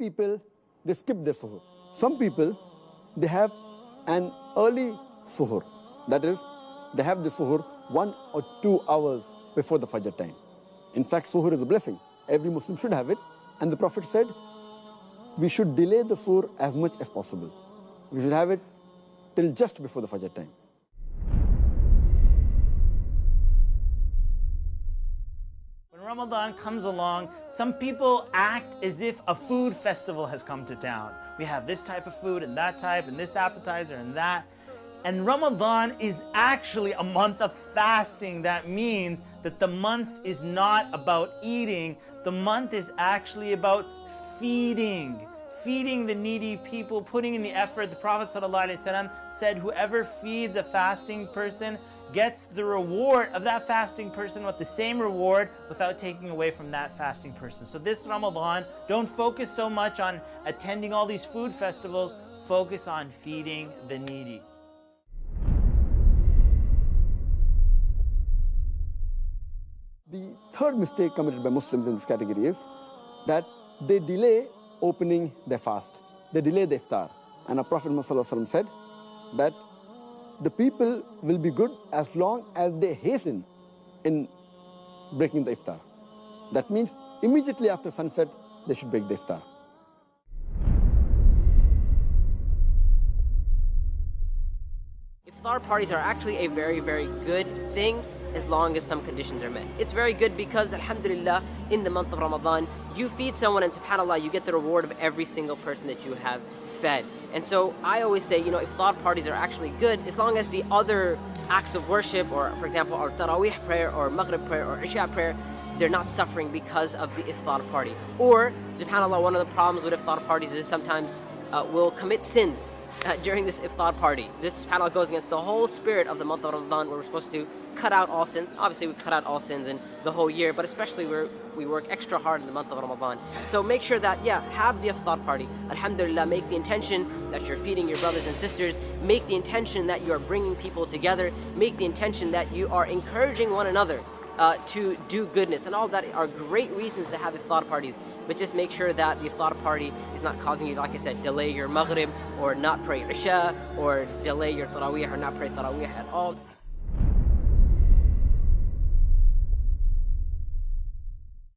people, they skip their suhoor. Some people, they have an early suhoor. That is, they have the suhoor 1 or 2 hours before the Fajr time. In fact, suhoor is a blessing. Every Muslim should have it. And the Prophet said, we should delay the suhoor as much as possible. We should have it till just before the Fajr time. When Ramadan comes along, some people act as if a food festival has come to town. We have this type of food and that type and this appetizer and that. And Ramadan is actually a month of fasting. That means that the month is not about eating. The month is actually about feeding the needy people, putting in the effort. The Prophet ﷺ said, whoever feeds a fasting person gets the reward of that fasting person with the same reward without taking away from that fasting person. So this Ramadan, don't focus so much on attending all these food festivals, focus on feeding the needy. The third mistake committed by Muslims in this category is that they delay opening their fast. They delay the iftar. And our Prophet ﷺ said that the people will be good as long as they hasten in breaking the iftar. That means immediately after sunset, they should break the iftar. Iftar parties are actually a very, very good thing as long as some conditions are met. It's very good because, alhamdulillah, in the month of Ramadan, you feed someone and subhanAllah, you get the reward of every single person that you have fed. And so I always say, iftar parties are actually good as long as the other acts of worship, or for example, our Taraweeh prayer, or Maghrib prayer, or Isha prayer, they're not suffering because of the iftar party. Or, subhanAllah, one of the problems with iftar parties is sometimes we'll commit sins during this iftar party. This subhanAllah goes against the whole spirit of the month of Ramadan, where we're supposed to cut out all sins. Obviously we cut out all sins in the whole year, but especially where we work extra hard in the month of Ramadan. So make sure that, have the iftar party. Alhamdulillah, make the intention that you're feeding your brothers and sisters. Make the intention that you are bringing people together. Make the intention that you are encouraging one another to do goodness. And all that are great reasons to have iftar parties. But just make sure that the iftar party is not causing you, like I said, delay your Maghrib, or not pray Isha, or delay your Taraweeh, or not pray Taraweeh at all.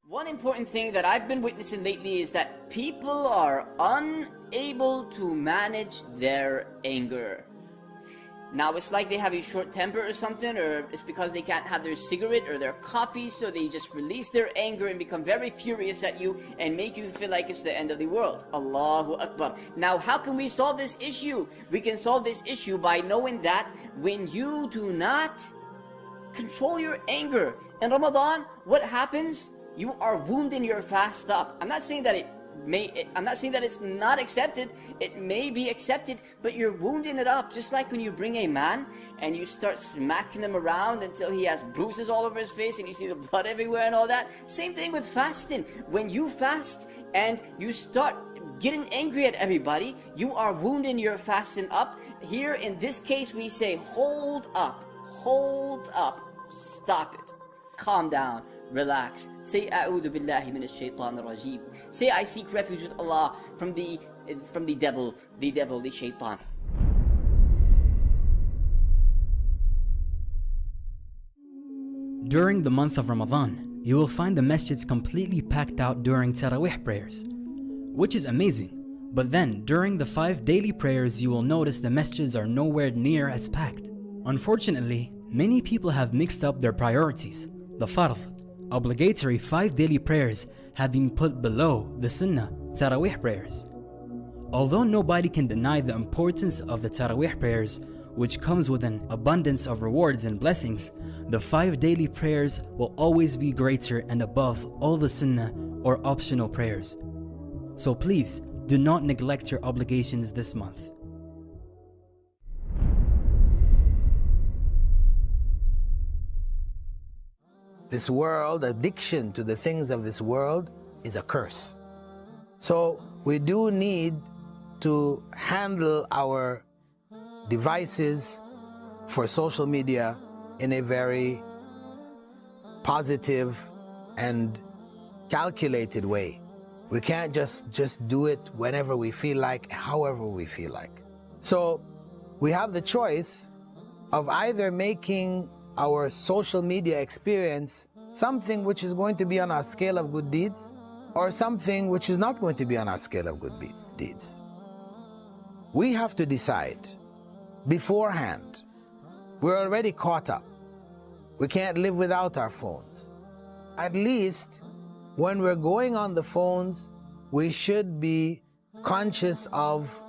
One important thing that I've been witnessing lately is that people are unable to manage their anger. Now it's like they have a short temper or something, or it's because they can't have their cigarette or their coffee, so they just release their anger and become very furious at you and make you feel like it's the end of the world. Allahu Akbar. Now how can we solve this issue? We can solve this issue by knowing that when you do not control your anger in Ramadan, what happens? You are wounding your fast up. I'm not saying that it's not accepted. It may be accepted, but you're wounding it up. Just like when you bring a man and you start smacking him around until he has bruises all over his face and you see the blood everywhere and all that. Same thing with fasting. When you fast and you start getting angry at everybody, you are wounding your fasting up. Here in this case we say, hold up, stop it, calm down, relax. Say, A'udhu billahi minash shaitan rajim. Say, I seek refuge with Allah from the devil, the shaitan. During the month of Ramadan, you will find the masjids completely packed out during Taraweeh prayers, which is amazing. But then, during the 5 daily prayers, you will notice the masjids are nowhere near as packed. Unfortunately, many people have mixed up their priorities. The fard, obligatory 5 daily prayers, have been put below the sunnah Taraweeh prayers. Although nobody can deny the importance of the Taraweeh prayers, which comes with an abundance of rewards and blessings, the 5 daily prayers will always be greater and above all the sunnah or optional prayers. So please, do not neglect your obligations this month. This world, addiction to the things of this world is a curse. So we do need to handle our devices for social media in a very positive and calculated way. We can't just do it whenever we feel like, however we feel like. So we have the choice of either making our social media experience something which is going to be on our scale of good deeds, or something which is not going to be on our scale of good deeds. We have to decide beforehand. We're already caught up. We can't live without our phones. At least when we're going on the phones, we should be conscious of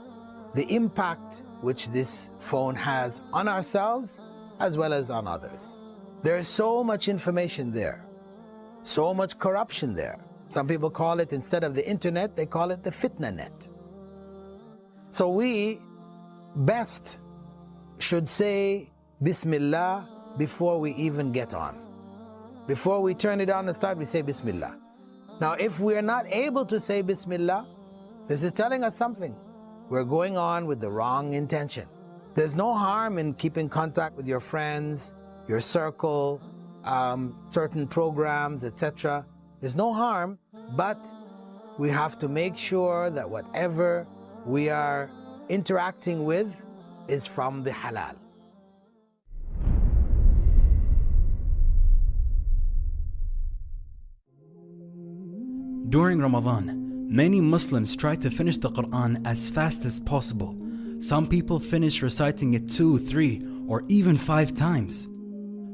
the impact which this phone has on ourselves as well as on others. There is so much information there, so much corruption there. Some people call it, instead of the internet, they call it the fitna net. So we best should say Bismillah before we even get on. Before we turn it on and start, we say Bismillah. Now, if we are not able to say Bismillah, this is telling us something. We're going on with the wrong intention. There's no harm in keeping contact with your friends, your circle, certain programs, etc. There's no harm, but we have to make sure that whatever we are interacting with is from the halal. During Ramadan, many Muslims try to finish the Quran as fast as possible. Some people finish reciting it 2, 3, or even 5 times.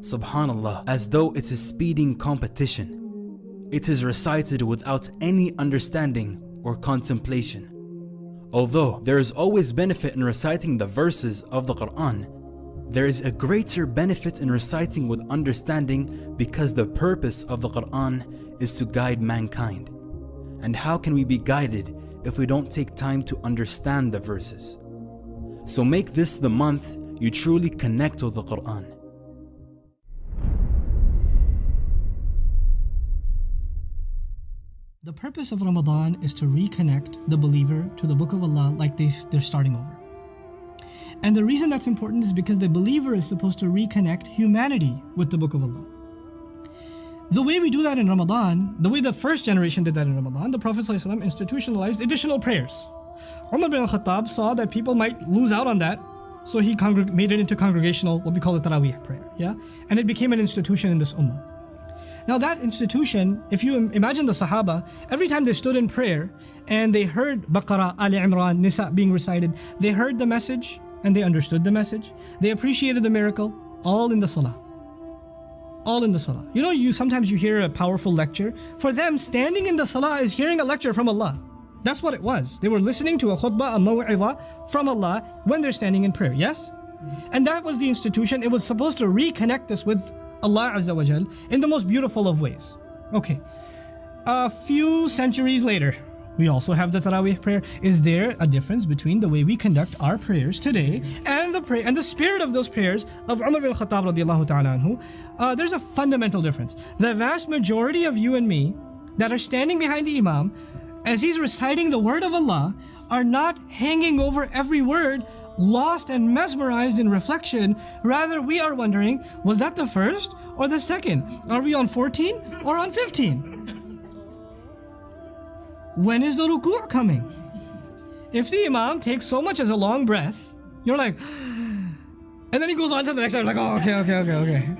Subhanallah, as though it's a speeding competition. It is recited without any understanding or contemplation. Although there is always benefit in reciting the verses of the Quran, there is a greater benefit in reciting with understanding, because the purpose of the Quran is to guide mankind. And how can we be guided if we don't take time to understand the verses? So make this the month you truly connect with the Quran. The purpose of Ramadan is to reconnect the believer to the Book of Allah like they're starting over. And the reason that's important is because the believer is supposed to reconnect humanity with the Book of Allah. The way we do that in Ramadan, the way the first generation did that in Ramadan, the Prophet ﷺ institutionalized additional prayers. Umar bin al-Khattab saw that people might lose out on that, so he made it into congregational, what we call the Taraweeh prayer, yeah? And it became an institution in this ummah. Now that institution, if you imagine the Sahaba, every time they stood in prayer and they heard Baqarah, Ali Imran, Nisa being recited, they heard the message and they understood the message. They appreciated the miracle, all in the Salah. All in the Salah. You know, sometimes you hear a powerful lecture. For them, standing in the Salah is hearing a lecture from Allah. That's what it was. They were listening to a khutbah, a maw'idha from Allah when they're standing in prayer, yes? And that was the institution. It was supposed to reconnect us with Allah Azza wa Jal in the most beautiful of ways. Okay, a few centuries later, we also have the Taraweeh prayer. Is there a difference between the way we conduct our prayers today and the spirit of those prayers of Umar bin Khattab radiallahu ta'ala anhu? There's a fundamental difference. The vast majority of you and me that are standing behind the Imam as he's reciting the word of Allah are not hanging over every word, lost and mesmerized in reflection. Rather, we are wondering, was that the first or the second? Are we on 14 or on 15? When is the ruku' coming? If the Imam takes so much as a long breath, you're like, and then he goes on to the next time, like, oh, okay.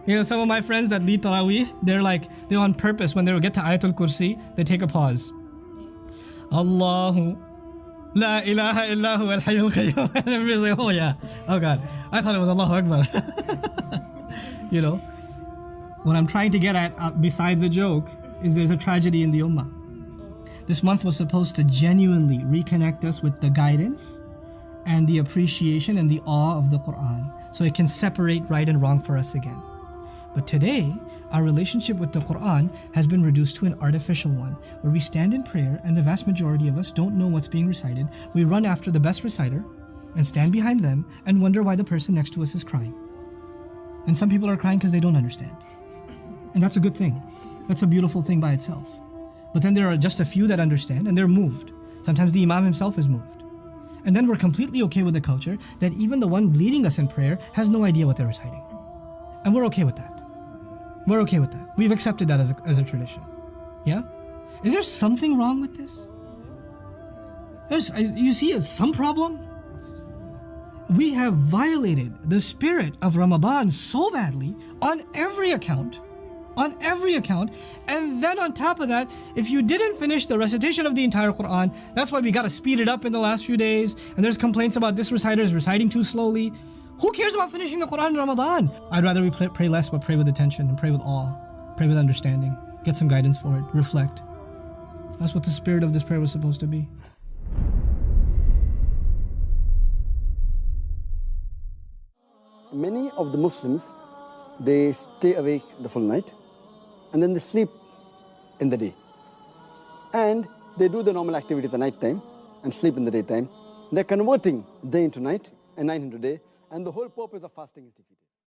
You know, some of my friends that lead Taraweeh, they're on purpose, when they get to Ayatul Kursi, they take a pause. Allahu La ilaha illahu al-hayyul qayyum. And everybody's like, oh yeah, oh God, I thought it was Allahu Akbar. You know, what I'm trying to get at, besides the joke, is there's a tragedy in the ummah. This month was supposed to genuinely reconnect us with the guidance and the appreciation and the awe of the Quran, so it can separate right and wrong for us again. But today, our relationship with the Quran has been reduced to an artificial one, where we stand in prayer and the vast majority of us don't know what's being recited. We run after the best reciter and stand behind them and wonder why the person next to us is crying. And some people are crying because they don't understand. And that's a good thing. That's a beautiful thing by itself. But then there are just a few that understand and they're moved. Sometimes the Imam himself is moved. And then we're completely okay with the culture that even the one leading us in prayer has no idea what they're reciting. And we're okay with that. We're okay with that. We've accepted that as a tradition. Yeah? Is there something wrong with this? You see some problem? We have violated the spirit of Ramadan so badly on every account. On every account. And then on top of that, if you didn't finish the recitation of the entire Quran, that's why we got to speed it up in the last few days. And there's complaints about this reciter is reciting too slowly. Who cares about finishing the Quran in Ramadan? I'd rather we pray less, but pray with attention and pray with awe. Pray with understanding. Get some guidance for it. Reflect. That's what the spirit of this prayer was supposed to be. Many of the Muslims, they stay awake the full night and then they sleep in the day. And they do the normal activity at the night time and sleep in the daytime. They're converting day into night and night into day, and the whole purpose of fasting is defeated.